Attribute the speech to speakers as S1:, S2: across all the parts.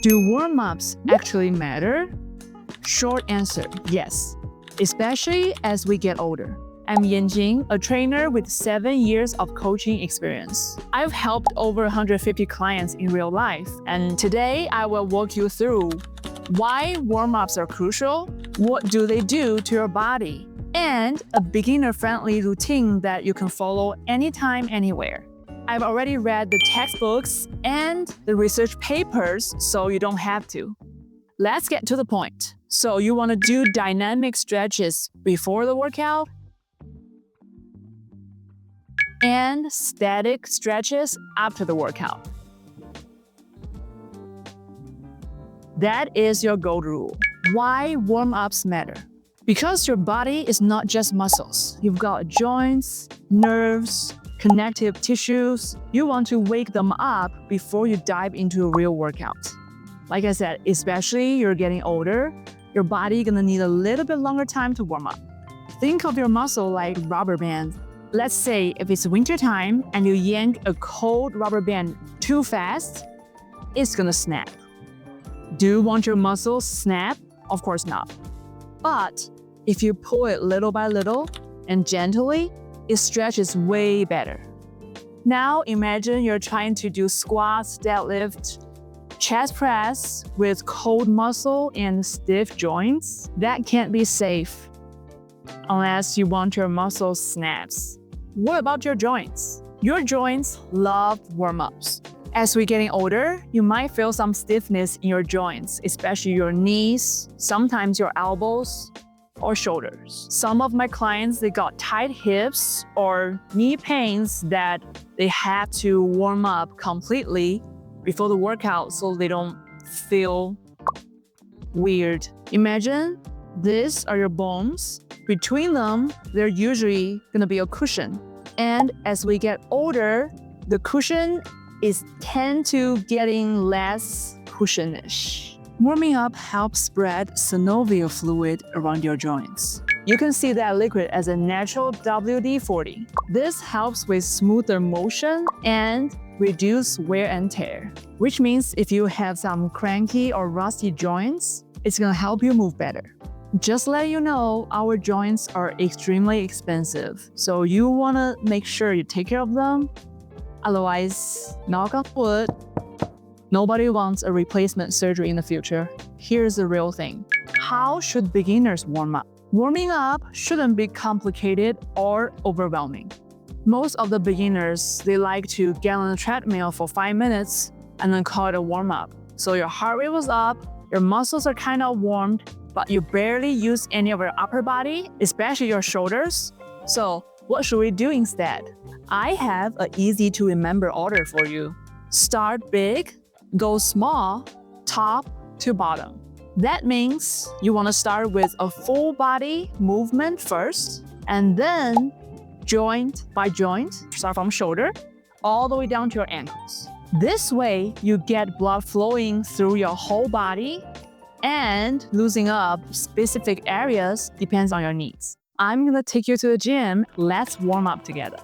S1: Do warm-ups actually matter? Short answer, yes, especially as we get older. I'm Yanjing, a trainer with 7 years of coaching experience. I've helped over 150 clients in real life, and today I will walk you through why warm-ups are crucial, what do they do to your body, and a beginner-friendly routine that you can follow anytime, anywhere. I've already read the textbooks and the research papers, so you don't have to. Let's get to the point. So you want to do dynamic stretches before the workout and static stretches after the workout. That is your golden rule. Why warm-ups matter? Because your body is not just muscles. You've got joints, nerves, connective tissues. You want to wake them up before you dive into a real workout. Like I said, especially you're getting older, your body gonna need a little bit longer time to warm up. Think of your muscle like rubber band. Let's say if it's winter time and you yank a cold rubber band too fast, it's gonna snap. Do you want your muscles snap? Of course not. But if you pull it little by little and gently, it stretches way better. Now imagine you're trying to do squats, deadlift, chest press with cold muscle and stiff joints. That can't be safe unless you want your muscles snaps. What about your joints? Your joints love warm-ups. As we're getting older, you might feel some stiffness in your joints, especially your knees, sometimes your elbows or shoulders. Some of my clients, they got tight hips or knee pains that they had to warm up completely before the workout so they don't feel weird. Imagine these are your bones. Between them, there's usually gonna be a cushion. And as we get older, the cushion is tend to getting less cushionish. Warming up helps spread synovial fluid around your joints. You can see that liquid as a natural WD-40. This helps with smoother motion and reduce wear and tear, which means if you have some cranky or rusty joints, it's gonna help you move better. Just let you know, our joints are extremely expensive, so you wanna make sure you take care of them. Otherwise, knock on wood, nobody wants a replacement surgery in the future. Here's the real thing. How should beginners warm up? Warming up shouldn't be complicated or overwhelming. Most of the beginners, they like to get on a treadmill for 5 minutes and then call it a warm-up. So your heart rate was up, your muscles are kind of warmed, but you barely use any of your upper body, especially your shoulders. So what should we do instead? I have an easy to remember order for you. Start big, go small, top to bottom. That means you want to start with a full body movement first, and then joint by joint, start from shoulder, all the way down to your ankles. This way, you get blood flowing through your whole body, and losing up specific areas depends on your needs. I'm gonna take you to the gym. Let's warm up together.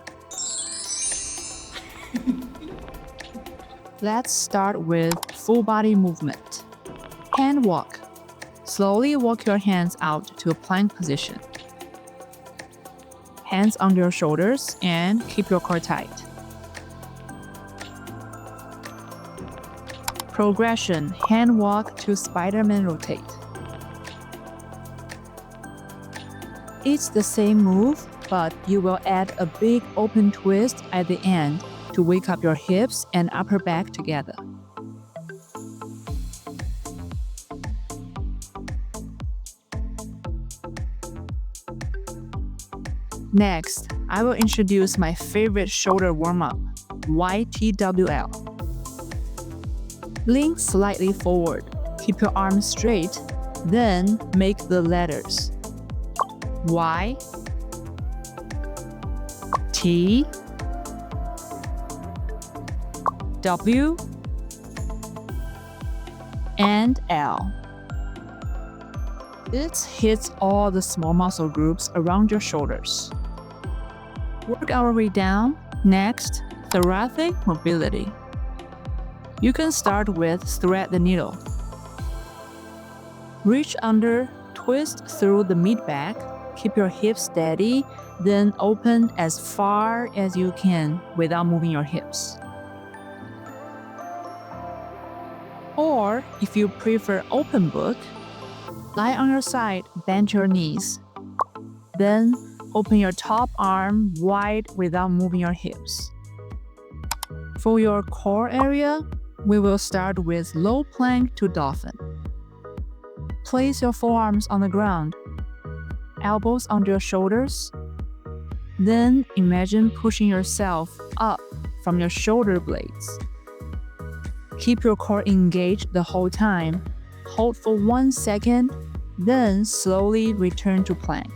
S1: Let's start with full body movement. Hand walk. Slowly walk your hands out to a plank position. Hands under your shoulders and keep your core tight. Progression, hand walk to Spider-Man rotate. It's the same move, but you will add a big open twist at the end to wake up your hips and upper back together. Next, I will introduce my favorite shoulder warm-up, YTWL. Lean slightly forward, keep your arms straight, then make the letters Y, T, W, and L. It hits all the small muscle groups around your shoulders. Work our way down. Next, thoracic mobility. You can start with thread the needle. Reach under, twist through the mid-back, keep your hips steady, then open as far as you can without moving your hips. Or, if you prefer open book, lie on your side, bend your knees. Then, open your top arm wide without moving your hips. For your core area, we will start with low plank to dolphin. Place your forearms on the ground, elbows under your shoulders. Then imagine pushing yourself up from your shoulder blades. Keep your core engaged the whole time. Hold for 1 second, then slowly return to plank.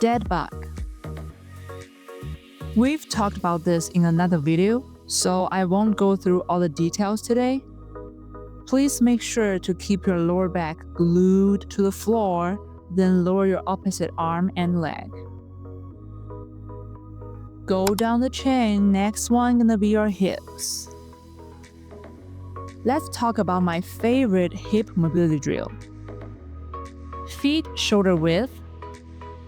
S1: Dead bug. We've talked about this in another video, so I won't go through all the details today. Please make sure to keep your lower back glued to the floor, then lower your opposite arm and leg. Go down the chain, next one gonna be your hips. Let's talk about my favorite hip mobility drill. Feet shoulder width.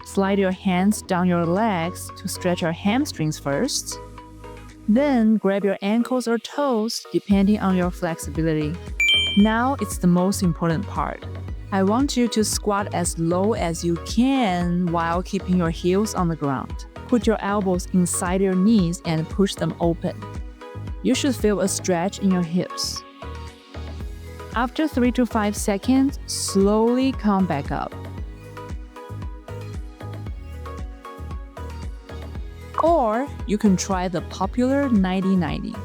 S1: Slide your hands down your legs to stretch your hamstrings first. Then grab your ankles or toes depending on your flexibility. Now it's the most important part. I want you to squat as low as you can while keeping your heels on the ground. Put your elbows inside your knees and push them open. You should feel a stretch in your hips. After 3 to 5 seconds, slowly come back up. Or you can try the popular 90-90.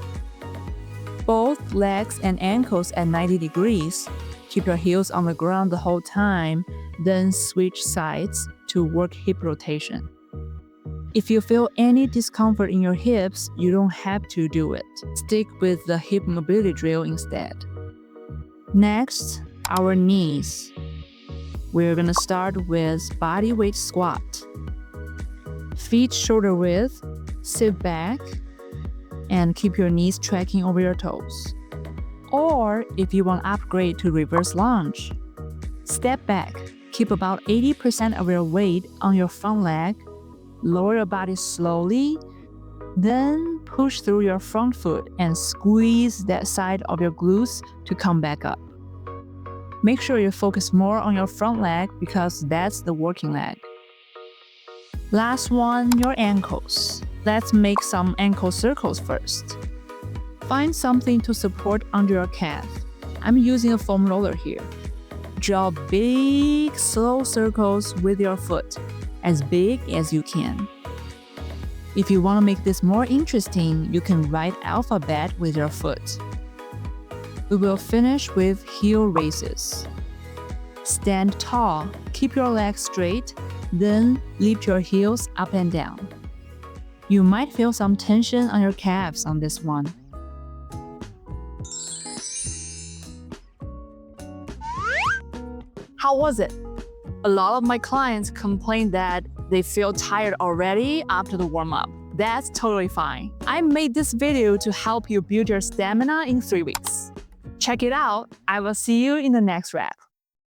S1: Both legs and ankles at 90 degrees. Keep your heels on the ground the whole time, then switch sides to work hip rotation. If you feel any discomfort in your hips, you don't have to do it. Stick with the hip mobility drill instead. Next, our knees. We're gonna start with body weight squat. Feet shoulder width, sit back, and keep your knees tracking over your toes. Or if you want to upgrade to reverse lunge, step back, keep about 80% of your weight on your front leg, lower your body slowly, then push through your front foot and squeeze that side of your glutes to come back up. Make sure you focus more on your front leg because that's the working leg. Last one, your ankles. Let's make some ankle circles first. Find something to support under your calf. I'm using a foam roller here. Draw big, slow circles with your foot, as big as you can. If you want to make this more interesting, you can write alphabet with your foot. We will finish with heel raises. Stand tall, keep your legs straight, then lift your heels up and down. You might feel some tension on your calves on this one. How was it? A lot of my clients complain that they feel tired already after the warm-up. That's totally fine. I made this video to help you build your stamina in 3 weeks. Check it out. I will see you in the next rep.